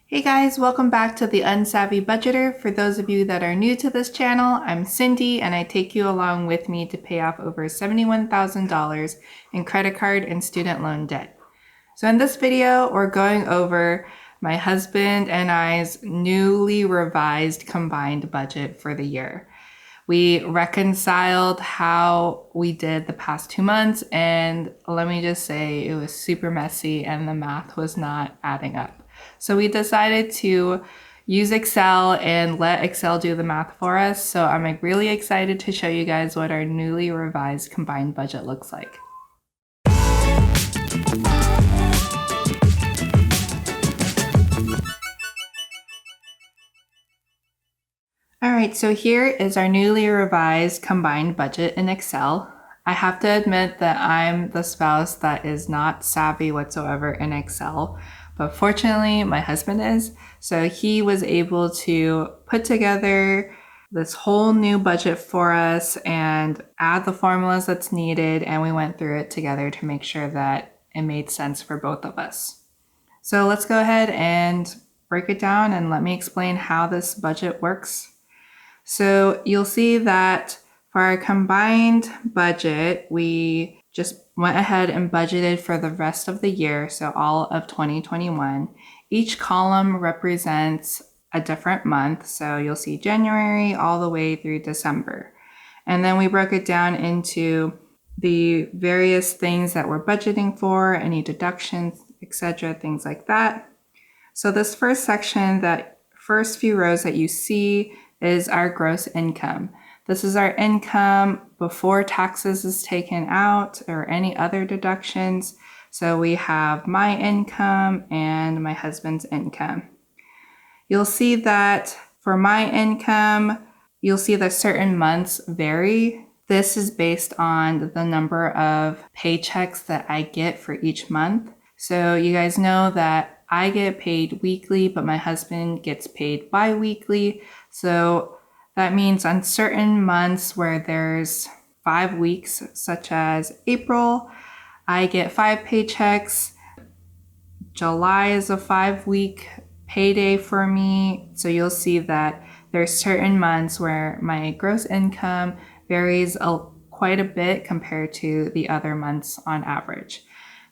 Hey guys, welcome back to the Unsavvy Budgeter. For those of you that are new to this channel, I'm Cindy and I take you along with me to pay off over $71,000 in credit card and student loan debt. So in this video, we're going over my husband and I's newly revised combined budget for the year. We reconciled how we did the past 2 months, and let me just say it was super messy and the math was not adding up. So we decided to use Excel and let Excel do the math for us. So I'm really excited to show you guys what our newly revised combined budget looks like. All right, so here is our newly revised combined budget in Excel. I have to admit that I'm the spouse that is not savvy whatsoever in Excel, but fortunately my husband is. So he was able to put together this whole new budget for us and add the formulas that's needed, and we went through it together to make sure that it made sense for both of us. So let's go ahead and break it down and let me explain how this budget works. So you'll see that for our combined budget, we just went ahead and budgeted for the rest of the year, so all of 2021. Each column represents a different month, so you'll see January all the way through December. And then we broke it down into the various things that we're budgeting for, any deductions, etc., things like that. So this first section, that first few rows that you see, is our gross income. This is our income before taxes is taken out or any other deductions. So we have my income and my husband's income. You'll see that for my income, you'll see that certain months vary. This is based on the number of paychecks that I get for each month. So you guys know that I get paid weekly, but my husband gets paid bi-weekly. So that means on certain months where there's 5 weeks, such as April, I get 5 paychecks. July is a 5-week payday for me. So you'll see that there's certain months where my gross income varies quite a bit compared to the other months on average.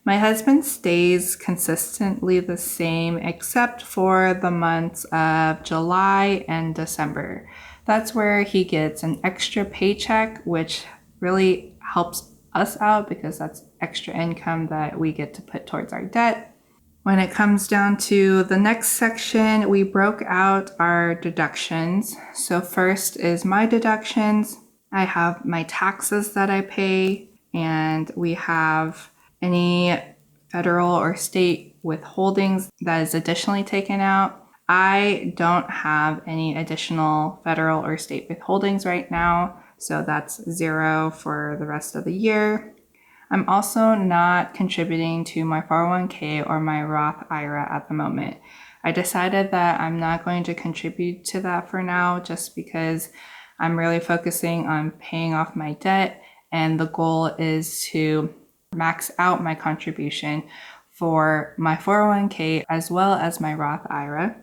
My husband stays consistently the same except for the months of July and December. That's where he gets an extra paycheck, which really helps us out because that's extra income that we get to put towards our debt. When it comes down to the next section, we broke out our deductions. So first is my deductions. I have my taxes that I pay, and we have any federal or state withholdings that is additionally taken out. I don't have any additional federal or state withholdings right now, so that's 0 for the rest of the year. I'm also not contributing to my 401k or my Roth IRA at the moment. I decided that I'm not going to contribute to that for now just because I'm really focusing on paying off my debt, and the goal is to max out my contribution for my 401k as well as my Roth IRA.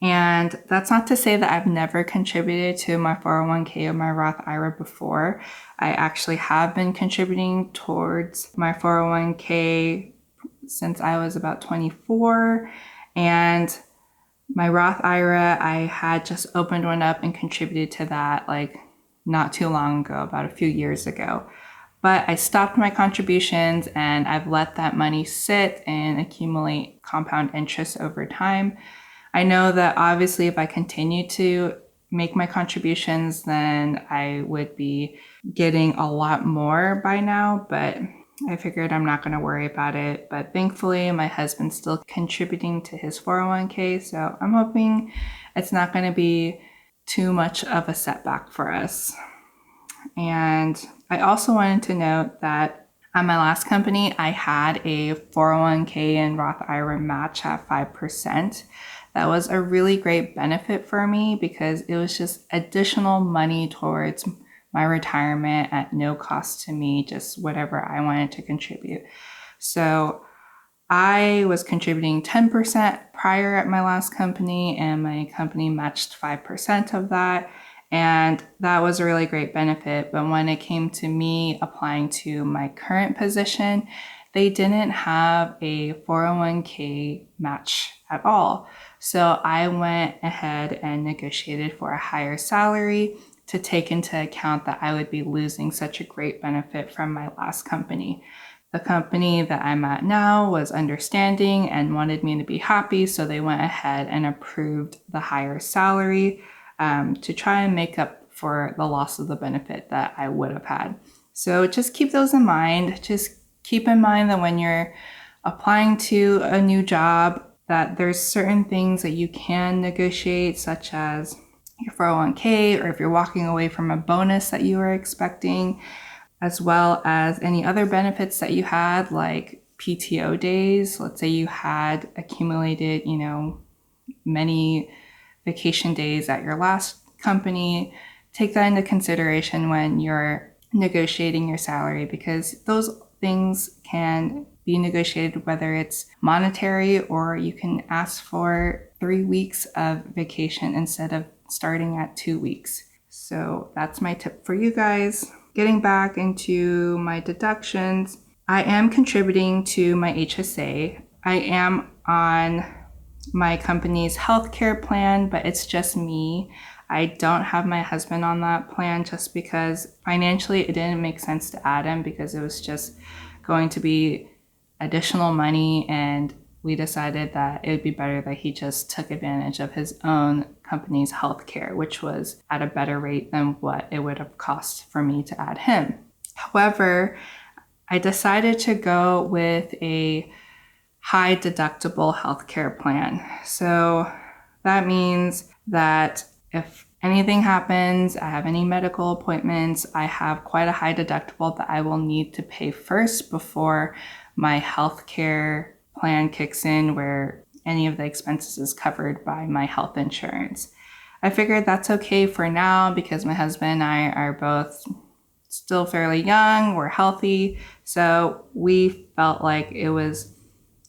And that's not to say that I've never contributed to my 401k or my Roth IRA before. I actually have been contributing towards my 401k since I was about 24. And my Roth IRA, I had just opened one up and contributed to that like not too long ago, about a few years ago. But I stopped my contributions and I've let that money sit and accumulate compound interest over time. I know that obviously if I continue to make my contributions, then I would be getting a lot more by now, but I figured I'm not going to worry about it. But thankfully, my husband's still contributing to his 401k, so I'm hoping it's not going to be too much of a setback for us. And I also wanted to note that at my last company, I had a 401k and Roth IRA match at 5%. That was a really great benefit for me because it was just additional money towards my retirement at no cost to me, just whatever I wanted to contribute. So I was contributing 10% prior at my last company, and my company matched 5% of that. And that was a really great benefit. But when it came to me applying to my current position, they didn't have a 401k match at all. So I went ahead and negotiated for a higher salary to take into account that I would be losing such a great benefit from my last company. The company that I'm at now was understanding and wanted me to be happy, so they went ahead and approved the higher salary to try and make up for the loss of the benefit that I would have had. So just keep those in mind. Just keep in mind that when you're applying to a new job, that there's certain things that you can negotiate, such as your 401k, or if you're walking away from a bonus that you were expecting, as well as any other benefits that you had, like PTO days. Let's say you had accumulated, many vacation days at your last company. Take that into consideration when you're negotiating your salary, because those things can be negotiated, whether it's monetary or you can ask for 3 weeks of vacation instead of starting at 2 weeks. So that's my tip for you guys. Getting back into my deductions, I am contributing to my HSA. I am on my company's healthcare plan, but it's just me. I don't have my husband on that plan just because financially it didn't make sense to add him, because it was just going to be additional money, and we decided that it would be better that he just took advantage of his own company's healthcare, which was at a better rate than what it would have cost for me to add him. However, I decided to go with a high deductible healthcare plan. So that means that if anything happens, I have any medical appointments, I have quite a high deductible that I will need to pay first before my healthcare plan kicks in, where any of the expenses is covered by my health insurance. I figured that's okay for now because my husband and I are both still fairly young, we're healthy, so we felt like it was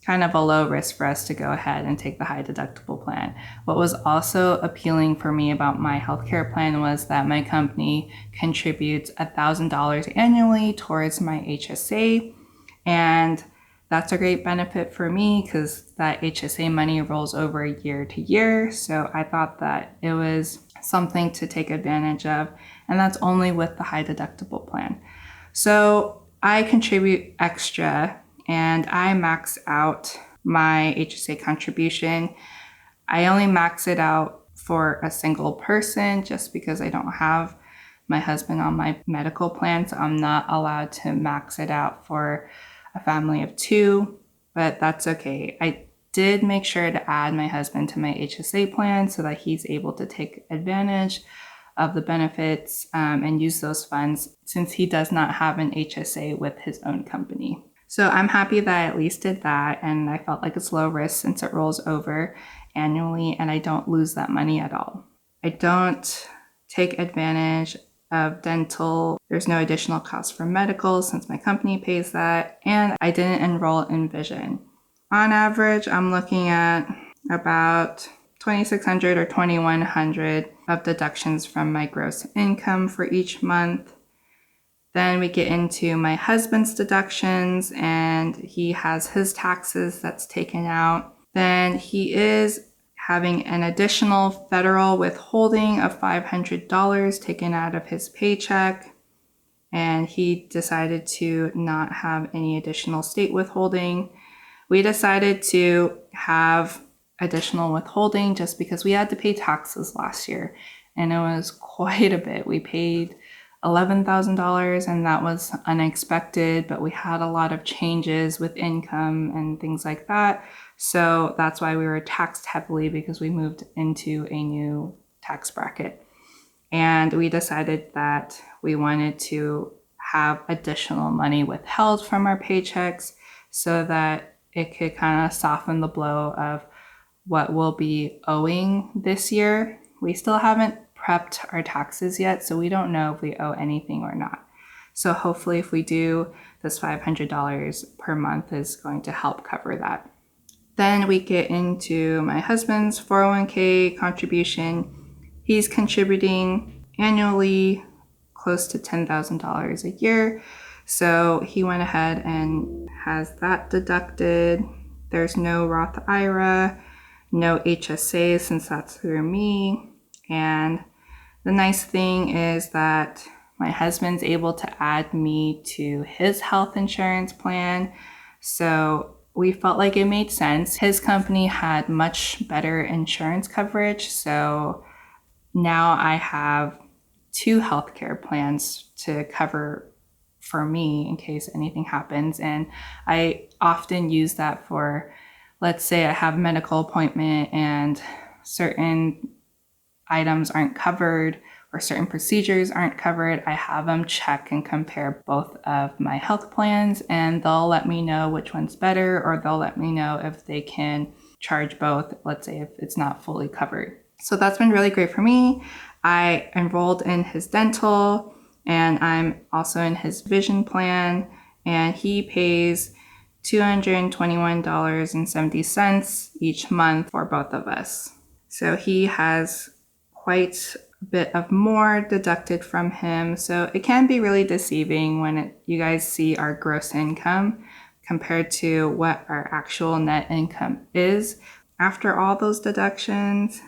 kind of a low risk for us to go ahead and take the high deductible plan. What was also appealing for me about my healthcare plan was that my company contributes $1,000 annually towards my HSA, and that's a great benefit for me because that HSA money rolls over year to year. So I thought that it was something to take advantage of, and that's only with the high deductible plan. So I contribute extra, and I max out my HSA contribution. I only max it out for a single person just because I don't have my husband on my medical plan, so I'm not allowed to max it out for a family of 2, but that's okay. I did make sure to add my husband to my HSA plan so that he's able to take advantage of the benefits and use those funds, since he does not have an HSA with his own company. So I'm happy that I at least did that, and I felt like it's low risk since it rolls over annually and I don't lose that money at all. I don't take advantage of dental. There's no additional cost for medical since my company pays that, and I didn't enroll in vision. On average, I'm looking at about $2,600 or $2,100 of deductions from my gross income for each month. Then we get into my husband's deductions, and he has his taxes that's taken out. Then he is having an additional federal withholding of $500 taken out of his paycheck, and he decided to not have any additional state withholding. We decided to have additional withholding just because we had to pay taxes last year, and it was quite a bit. We paid $11,000, and that was unexpected, but we had a lot of changes with income and things like that. So that's why we were taxed heavily, because we moved into a new tax bracket. And we decided that we wanted to have additional money withheld from our paychecks so that it could kind of soften the blow of what we'll be owing this year. We still haven't prepped our taxes yet, so we don't know if we owe anything or not. So hopefully if we do, this $500 per month is going to help cover that. Then we get into my husband's 401k contribution. He's contributing annually close to $10,000 a year. So he went ahead and has that deducted. There's no Roth IRA, no HSA since that's through me. And the nice thing is that my husband's able to add me to his health insurance plan. So we felt like it made sense. His company had much better insurance coverage. So now I have 2 healthcare plans to cover for me in case anything happens. And I often use that for, let's say I have a medical appointment and certain items aren't covered or certain procedures aren't covered. I have them check and compare both of my health plans, and they'll let me know which one's better, or they'll let me know if they can charge both, let's say if it's not fully covered. So that's been really great for me. I enrolled in his dental, and I'm also in his vision plan, and he pays $221.70 each month for both of us. So he has quite a bit of more deducted from him. So it can be really deceiving when you guys see our gross income compared to what our actual net income is. After all those deductions,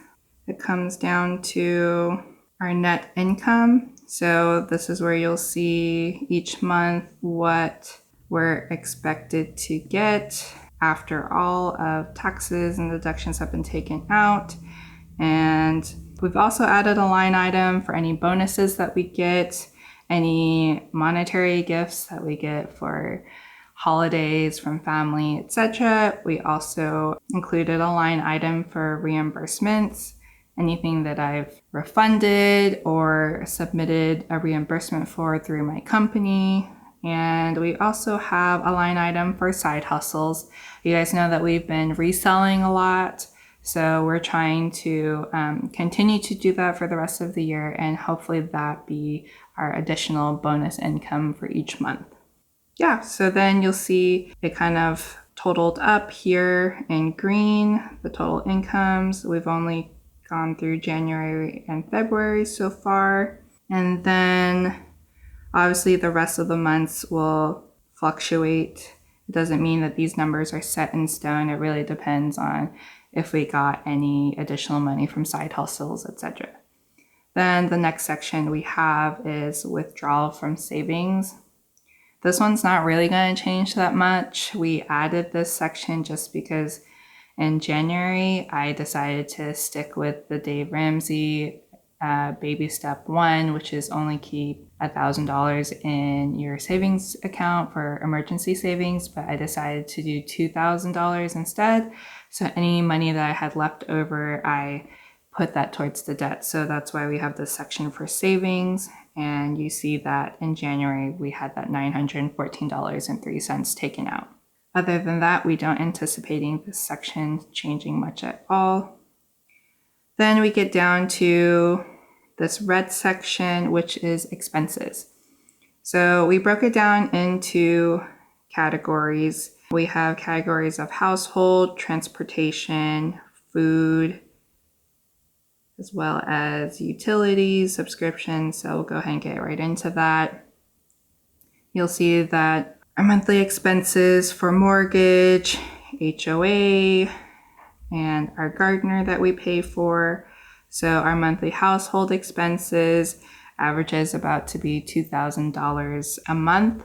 it comes down to our net income. So this is where you'll see each month what we're expected to get after all of taxes and deductions have been taken out. And we've also added a line item for any bonuses that we get, any monetary gifts that we get for holidays from family, etc. We also included a line item for reimbursements, anything that I've refunded or submitted a reimbursement for through my company. And we also have a line item for side hustles. You guys know that we've been reselling a lot. So we're trying to continue to do that for the rest of the year, and hopefully that be our additional bonus income for each month. Yeah, so then you'll see it kind of totaled up here in green, the total incomes. We've only gone through January and February so far. And then obviously the rest of the months will fluctuate. It doesn't mean that these numbers are set in stone. It really depends on if we got any additional money from side hustles, etc. Then the next section we have is withdrawal from savings. This one's not really going to change that much. We added this section just because in January I decided to stick with the Dave Ramsey baby step 1, which is only keep $1,000 in your savings account for emergency savings, but I decided to do $2,000 instead. So any money that I had left over, I put that towards the debt. So that's why we have this section for savings. And you see that in January, we had that $914.03 taken out. Other than that, we don't anticipating this section changing much at all. Then we get down to this red section, which is expenses. So we broke it down into categories. We have categories of household, transportation, food, as well as utilities, subscriptions. So we'll go ahead and get right into that. You'll see that our monthly expenses for mortgage, HOA, and our gardener that we pay for. So our monthly household expenses averages about to be $2,000 a month.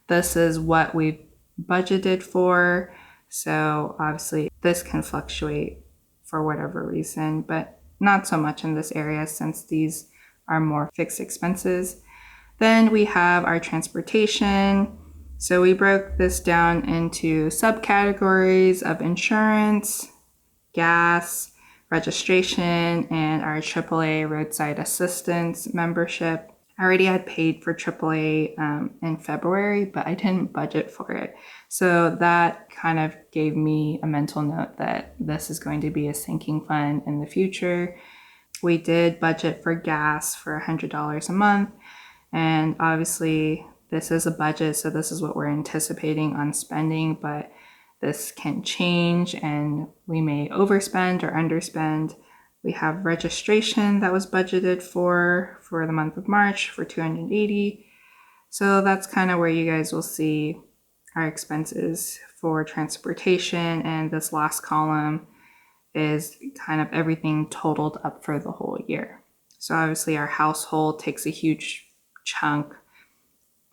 This is what we've budgeted for. So obviously this can fluctuate for whatever reason, but not so much in this area since these are more fixed expenses. Then we have our transportation. So we broke this down into subcategories of insurance, gas, registration, and our AAA roadside assistance membership. I already had paid for AAA in February, but I didn't budget for it. So that kind of gave me a mental note that this is going to be a sinking fund in the future. We did budget for gas for $100 a month. And obviously this is a budget, so this is what we're anticipating on spending, but this can change and we may overspend or underspend. We have registration that was budgeted for the month of March for $280. So that's kind of where you guys will see our expenses for transportation. And this last column is kind of everything totaled up for the whole year. So obviously our household takes a huge chunk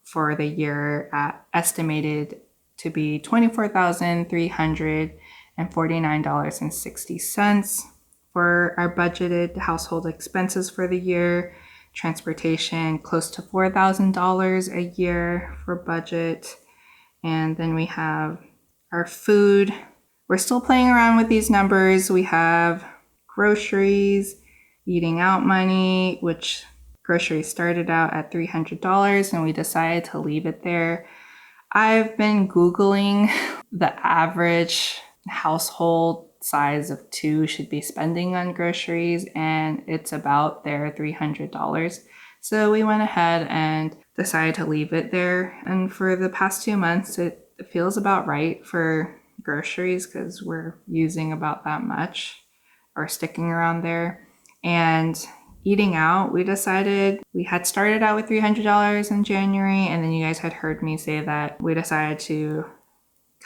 for the year, estimated to be $24,349.60 for our budgeted household expenses for the year. Transportation, close to $4,000 a year for budget. And then we have our food. We're still playing around with these numbers. We have groceries, eating out money, which groceries started out at $300 and we decided to leave it there. I've been Googling the average household size of 2 should be spending on groceries, and it's about their $300. So we went ahead and decided to leave it there. And for the past 2 months, it feels about right for groceries because we're using about that much or sticking around there. And eating out, we decided we had started out with $300 in January, and then you guys had heard me say that we decided to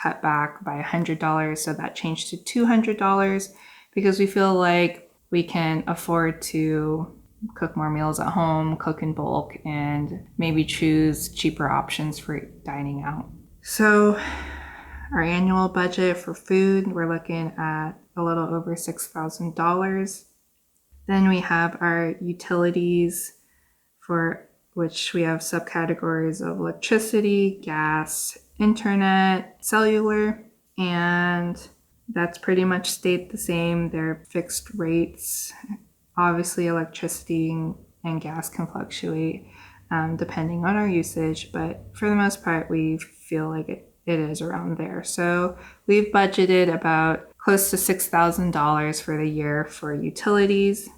cut back by $100, so that changed to $200 because we feel like we can afford to cook more meals at home, cook in bulk, and maybe choose cheaper options for dining out. So our annual budget for food, we're looking at a little over $6,000. Then we have our utilities, for which we have subcategories of electricity, gas, internet, cellular, and that's pretty much stayed the same. They're fixed rates. Obviously, electricity and gas can fluctuate depending on our usage, but for the most part, we feel like it is around there. So we've budgeted about close to $6,000 for the year for utilities.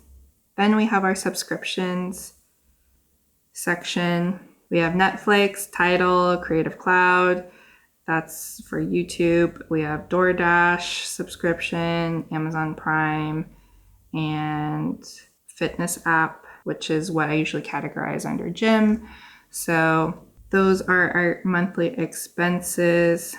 Then we have our subscriptions section. We have Netflix, Tidal, Creative Cloud. That's for YouTube. We have DoorDash subscription, Amazon Prime, and fitness app, which is what I usually categorize under gym. So those are our monthly expenses.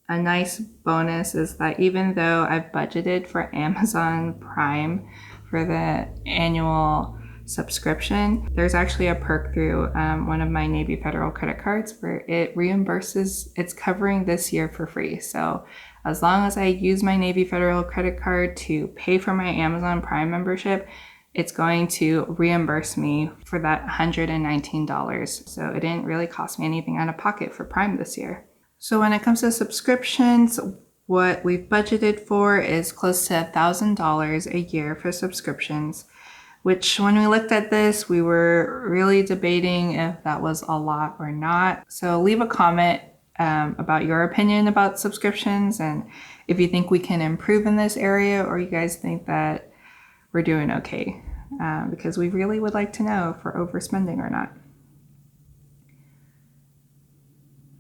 A nice bonus is that even though I've budgeted for Amazon Prime for the annual subscription, there's actually a perk through one of my Navy Federal credit cards where it reimburses, it's covering this year for free. So as long as I use my Navy Federal credit card to pay for my Amazon Prime membership, it's going to reimburse me for that $119. So it didn't really cost me anything out of pocket for Prime this year. So when it comes to subscriptions, what we've budgeted for is close to $1,000 a year for subscriptions, which when we looked at this, we were really debating if that was a lot or not. So leave a comment about your opinion about subscriptions and if you think we can improve in this area or you guys think that we're doing okay, because we really would like to know if we're overspending or not.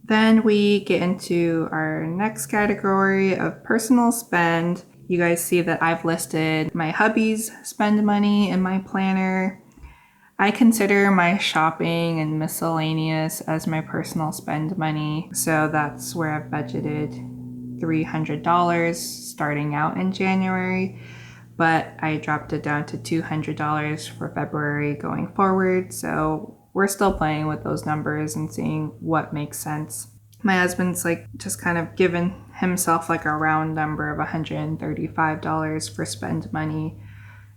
Then we get into our next category of personal spend. You guys see that I've listed my hubby's spend money in my planner. I consider my shopping and miscellaneous as my personal spend money. So that's where I've budgeted $300 starting out in January, but I dropped it down to $200 for February going forward. So we're still playing with those numbers and seeing what makes sense. My husband's like just kind of given himself like a round number of $135 for spend money,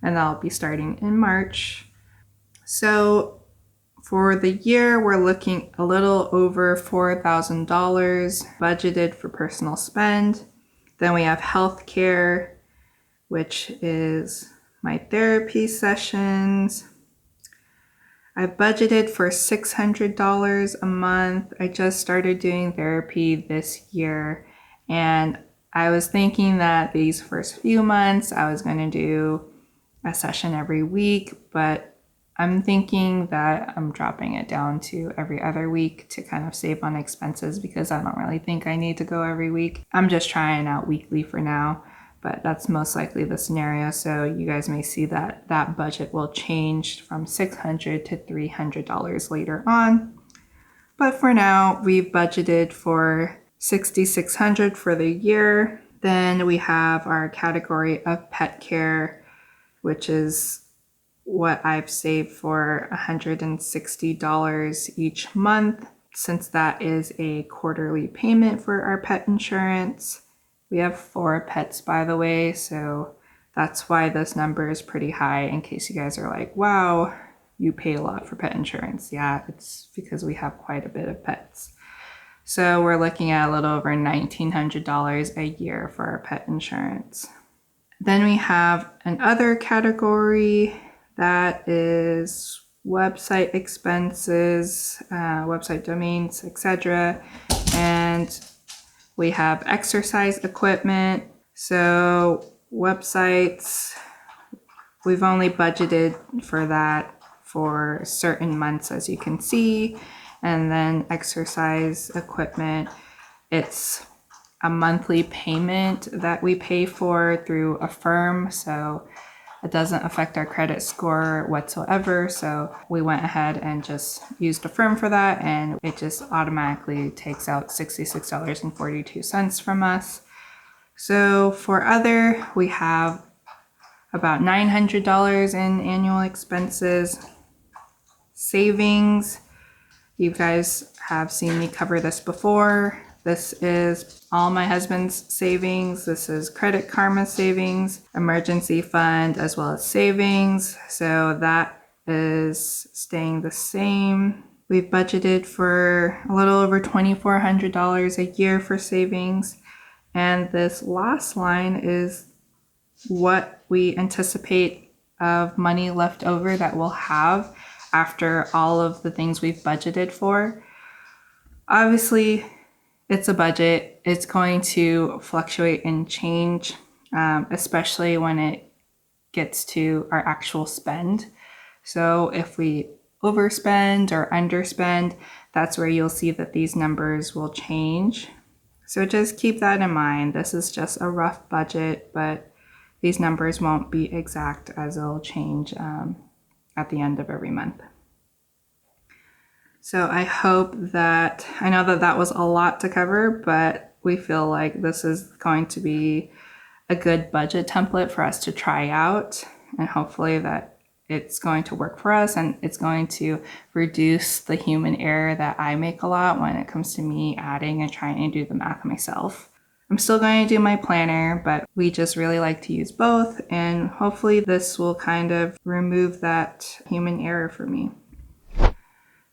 and that'll be starting in March. So for the year, we're looking a little over $4,000 budgeted for personal spend. Then we have healthcare, which is my therapy sessions. I've budgeted for $600 a month. I just started doing therapy this year, and I was thinking that these first few months I was going to do a session every week, but I'm thinking that I'm dropping it down to every other week to kind of save on expenses because I don't really think I need to go every week. I'm just trying out weekly for now, but that's most likely the scenario. So you guys may see that that budget will change from $600 to $300 later on. But for now, we've budgeted for $6,600 for the year. Then we have our category of pet care, which is what I've saved for $160 each month, since that is a quarterly payment for our pet insurance. We have 4 pets, by the way, so that's why this number is pretty high, in case you guys are like, wow, you pay a lot for pet insurance. Yeah, it's because we have quite a bit of pets. So we're looking at a little over $1,900 a year for our pet insurance. Then we have another category that is website expenses, website domains, etc. And we have exercise equipment. So websites, we've only budgeted for that for certain months, as you can see. And then exercise equipment, it's a monthly payment that we pay for through a firm. So it doesn't affect our credit score whatsoever. So we went ahead and just used a firm for that, and it just automatically takes out $66.42 from us. So for other, we have about $900 in annual expenses. Savings, you guys have seen me cover this before. This is all my husband's savings. This is Credit Karma savings, emergency fund, as well as savings. So that is staying the same. We've budgeted for a little over $2,400 a year for savings. And this last line is what we anticipate of money left over that we'll have after all of the things we've budgeted for. Obviously, it's a budget. It's going to fluctuate and change, especially when it gets to our actual spend. So if we overspend or underspend, that's where you'll see that these numbers will change. So just keep that in mind. This is just a rough budget, but these numbers won't be exact, as it'll change at the end of every month. So I hope that, I know that that was a lot to cover, but we feel like this is going to be a good budget template for us to try out, and hopefully that it's going to work for us, and it's going to reduce the human error that I make a lot when it comes to me adding and trying to do the math myself. I'm still going to do my planner, but we just really like to use both, and hopefully this will kind of remove that human error for me.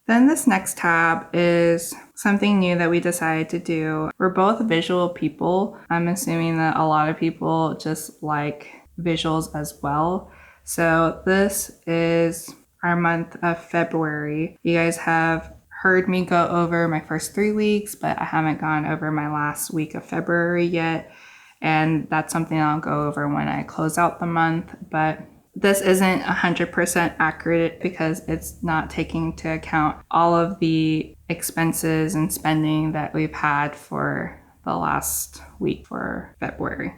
Then this next tab is something new that we decided to do. We're both visual people. I'm assuming that a lot of people just like visuals as well. So this is our month of February. You guys have heard me go over my first 3 weeks, but I haven't gone over my last week of February yet. And that's something I'll go over when I close out the month. But this isn't 100% accurate because it's not taking into account all of the expenses and spending that we've had for the last week for February.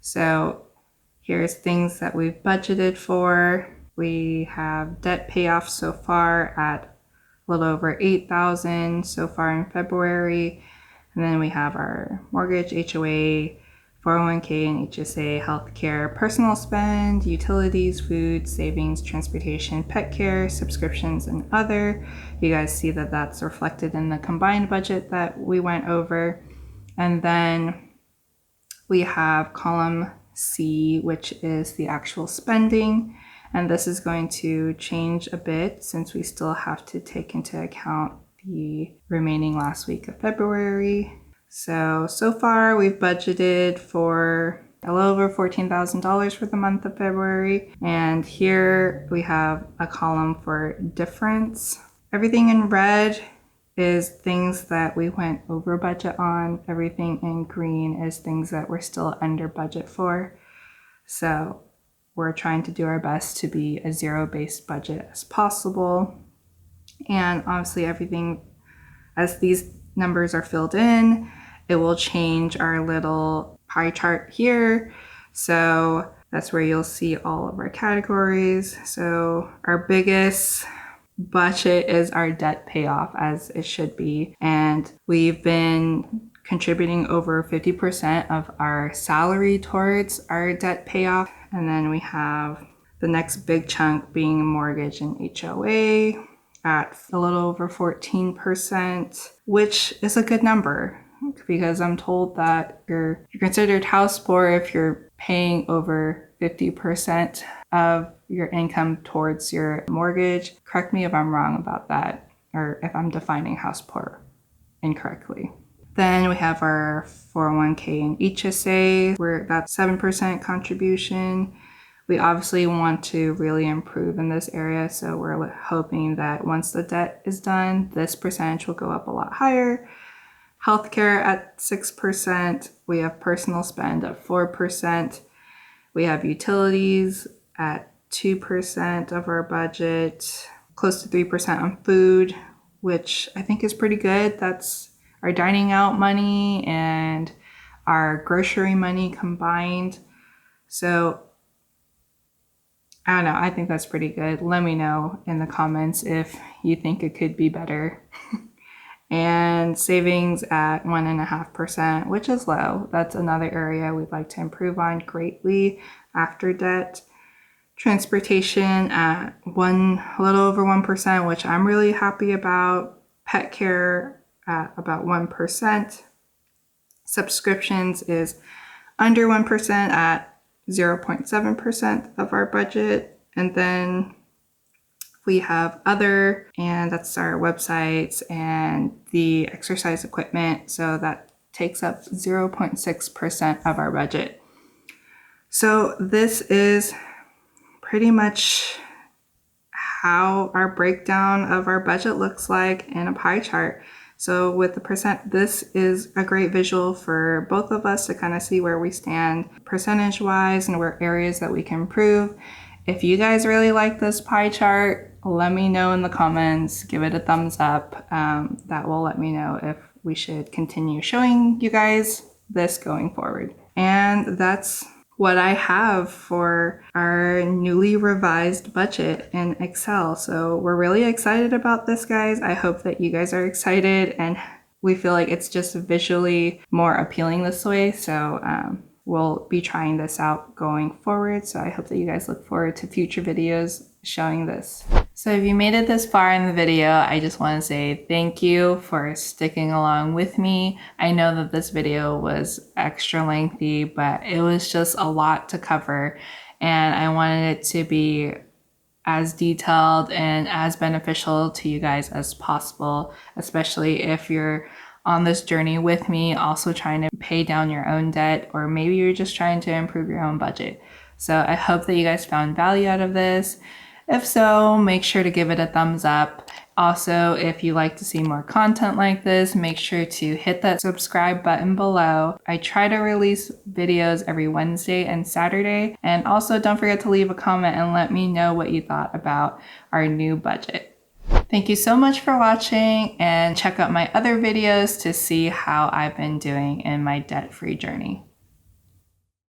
So here's things that we've budgeted for. We have debt payoff so far at a little over $8,000 so far in February. And then we have our mortgage, HOA, 401k and HSA, healthcare, personal spend, utilities, food, savings, transportation, pet care, subscriptions, and other. You guys see that that's reflected in the combined budget that we went over. And then we have column C, which is the actual spending. And this is going to change a bit since we still have to take into account the remaining last week of February. So far we've budgeted for a little over $14,000 for the month of February. And here we have a column for difference. Everything in red is things that we went over budget on. Everything in green is things that we're still under budget for. So we're trying to do our best to be a zero-based budget as possible. And obviously everything, as these numbers are filled in, it will change our little pie chart here. So that's where you'll see all of our categories. So our biggest budget is our debt payoff, as it should be. And we've been contributing over 50% of our salary towards our debt payoff. And then we have the next big chunk being mortgage and HOA at a little over 14%, which is a good number because I'm told that you're considered house poor if you're paying over 50% of your income towards your mortgage. Correct me if I'm wrong about that, or if I'm defining house poor incorrectly. Then we have our 401k and HSA, where that's 7% contribution. We obviously want to really improve in this area, so we're hoping that once the debt is done, this percentage will go up a lot higher. Healthcare at 6%. We have personal spend at 4%. We have utilities at 2% of our budget, close to 3% on food, which I think is pretty good. That's our dining out money and our grocery money combined. So I don't know, I think that's pretty good. Let me know in the comments if you think it could be better. And savings at 1.5%, which is low. That's another area we'd like to improve on greatly after debt. Transportation at a little over 1%, which I'm really happy about. Pet care at about 1%. Subscriptions is under 1% at 0.7% of our budget. And then we have other, and that's our websites and the exercise equipment. So that takes up 0.6% of our budget. So this is pretty much how our breakdown of our budget looks like in a pie chart. So with the percent, this is a great visual for both of us to kind of see where we stand percentage wise and where areas that we can improve. If you guys really like this pie chart, let me know in the comments, give it a thumbs up. That will let me know if we should continue showing you guys this going forward. And that's what I have for our newly revised budget in Excel. So we're really excited about this, guys. I hope that you guys are excited and we feel like it's just visually more appealing this way. So we'll be trying this out going forward. So I hope that you guys look forward to future videos showing this. So if you made it this far in the video, I just want to say thank you for sticking along with me. I know that this video was extra lengthy, but it was just a lot to cover and I wanted it to be as detailed and as beneficial to you guys as possible, especially if you're on this journey with me, also trying to pay down your own debt, or maybe you're just trying to improve your own budget. So I hope that you guys found value out of this. If so, make sure to give it a thumbs up. Also, if you like to see more content like this, make sure to hit that subscribe button below. I try to release videos every Wednesday and Saturday. And also don't forget to leave a comment and let me know what you thought about our new budget. Thank you so much for watching, and check out my other videos to see how I've been doing in my debt-free journey.